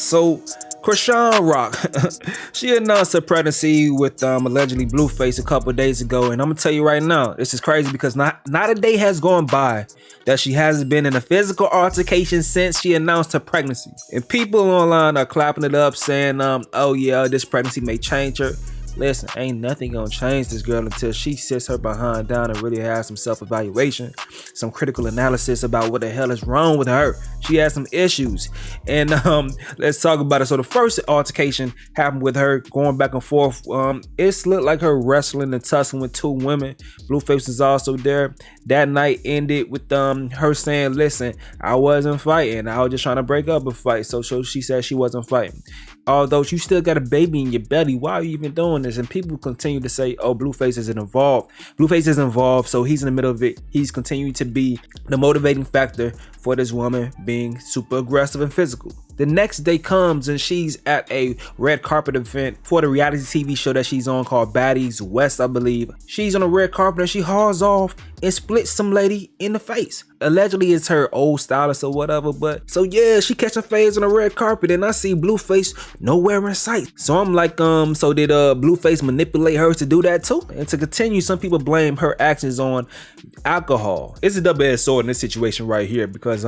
So, Chrisean Rock, she announced her pregnancy with allegedly Blueface a couple days ago, and I'm gonna tell you right now, this is crazy because not a day has gone by that she hasn't been in a physical altercation since she announced her pregnancy. And people online are clapping it up, saying, "Oh yeah, this pregnancy may change her." Listen, ain't nothing gonna change this girl until she sits her behind down and really has some self-evaluation, some critical analysis about what the hell is wrong with her. She has some issues, and let's talk about it. So the first altercation happened with her going back and forth. It looked like her wrestling and tussling with two women. Blueface was also there. That night ended with her saying, "Listen, I wasn't fighting. I was just trying to break up a fight." So she said she wasn't fighting. Although you still got a baby in your belly, why are you even doing this? And people continue to say, "Oh, Blueface isn't involved." Blueface is involved, so he's in the middle of it. He's continuing to be the motivating factor for this woman being super aggressive and physical. The next day comes and she's at a red carpet event for the reality TV show that she's on called Baddies West, I believe. She's on a red carpet and she hauls off and splits some lady in the face. Allegedly it's her old stylist or whatever, but so yeah, she catching fades on a red carpet and I see Blueface nowhere in sight. So I'm like, so did Blueface manipulate her to do that too? And to continue, some people blame her actions on alcohol. It's a double-edged sword in this situation right here because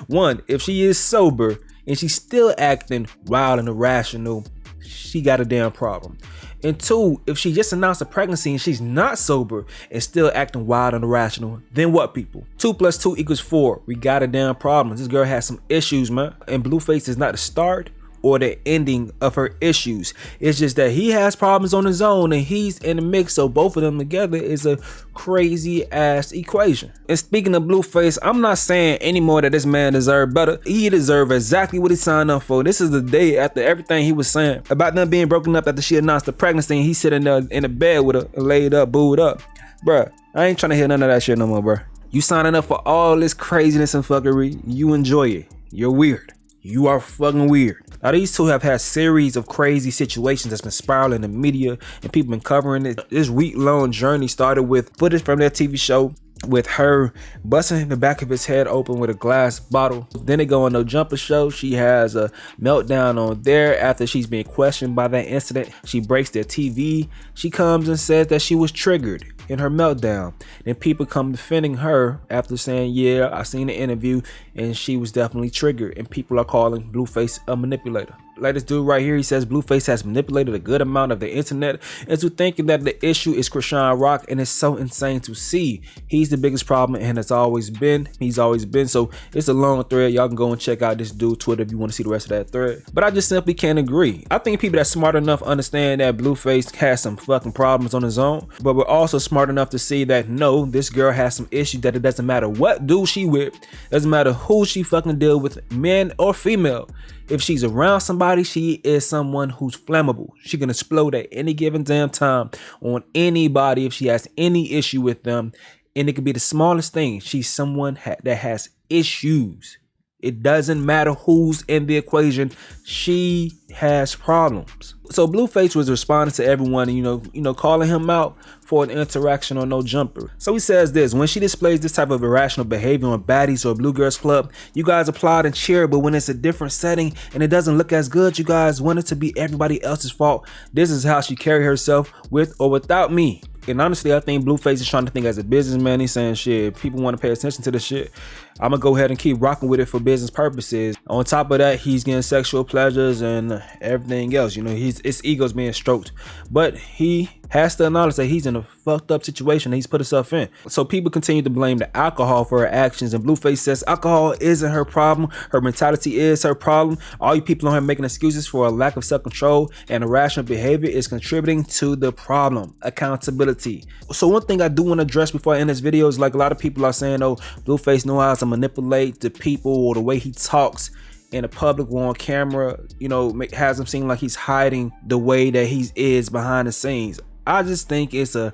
one, if she is sober and she's still acting wild and irrational, she got a damn problem. And two, if she just announced a pregnancy and she's not sober and still acting wild and irrational, then what, people? 2 + 2 = 4. We got a damn problem. This girl has some issues, man. And Blueface is not the start or the ending of her issues. It's just that he has problems on his own and he's in the mix, so both of them together is a crazy ass equation. And speaking of Blueface, I'm not saying anymore that this man deserved better. He deserved exactly what he signed up for. This is the day after everything he was saying about them being broken up after she announced the pregnancy and he's sitting there in the bed with her, laid up, booed up. Bruh, I ain't trying to hear none of that shit no more, bruh. You signing up for all this craziness and fuckery, you enjoy it. You're weird. You are fucking weird. Now these two have had series of crazy situations that's been spiraling in the media and people been covering it. This week-long journey started with footage from their TV show with her busting the back of his head open with a glass bottle. Then they go on No Jumper show. She has a meltdown on there after she's being questioned by that incident. She breaks their TV. She comes and says that she was triggered in her meltdown. Then people come defending her after saying, yeah, I seen the interview and she was definitely triggered, and people are calling Blueface a manipulator. Like this dude right here, he says Blueface has manipulated a good amount of the internet into thinking that the issue is Chrisean Rock, and it's so insane to see. He's the biggest problem and has always been. He's always been. So it's a long thread. Y'all can go and check out this dude's Twitter if you want to see the rest of that thread. But I just simply can't agree. I think people that's smart enough understand that Blueface has some fucking problems on his own, but we're also smart enough to see that no, this girl has some issues that it doesn't matter what dude she with, doesn't matter who she fucking deal with, man or female. If she's around somebody, she is someone who's flammable. She can explode at any given damn time on anybody if she has any issue with them. And it could be the smallest thing. She's someone that has issues. It doesn't matter who's in the equation. She has problems. So Blueface was responding to everyone, you know, calling him out for an interaction on No Jumper. So he says this: when she displays this type of irrational behavior on Baddies or Blue Girls Club, you guys applaud and cheer, but when it's a different setting and it doesn't look as good, you guys want it to be everybody else's fault. This is how she carry herself with or without me. And honestly, I think Blueface is trying to think as a businessman. He's saying, shit, if people want to pay attention to this shit, I'm gonna go ahead and keep rocking with it for business purposes. On top of that, he's getting sexual pleasures and everything else. You know, his ego's being stroked. But he has to acknowledge that he's in a fucked up situation that he's put himself in. So people continue to blame the alcohol for her actions, and Blueface says alcohol isn't her problem. Her mentality is her problem. All you people on here making excuses for a lack of self-control and irrational behavior is contributing to the problem. Accountability. So one thing I do want to address before I end this video is, like, a lot of people are saying, oh, Blueface knows how to manipulate the people, or the way he talks in the public or on camera, you know, has him seem like he's hiding the way that he is behind the scenes. I just think it's a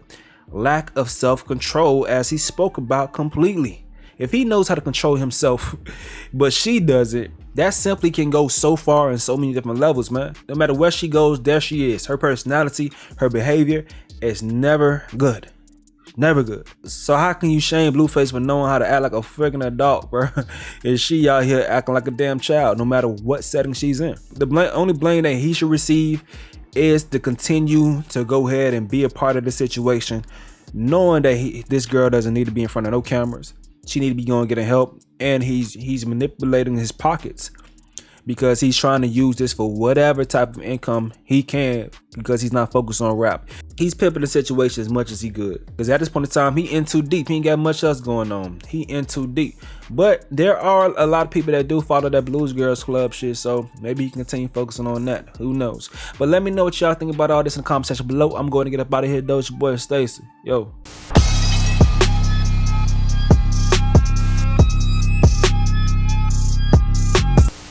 lack of self-control, as he spoke about completely. If he knows how to control himself, but she doesn't, that simply can go so far in so many different levels, man. No matter where she goes, there she is. Her personality, her behavior is never good. Never good. So how can you shame Blueface for knowing how to act like a freaking adult, bro? And she out here acting like a damn child, no matter what setting she's in. The only blame that he should receive is to continue to go ahead and be a part of the situation, knowing that this girl doesn't need to be in front of no cameras. She need to be going getting help, and he's manipulating his pockets because he's trying to use this for whatever type of income he can, because he's not focused on rap. He's pimping the situation as much as he could, because at this point in time, he in too deep. He ain't got much else going on. He in too deep. But there are a lot of people that do follow that Blues Girls Club shit, so maybe he can continue focusing on that. Who knows? But let me know what y'all think about all this in the comment section below. I'm going to get up out of here, though. It's your boy Stacy. Yo.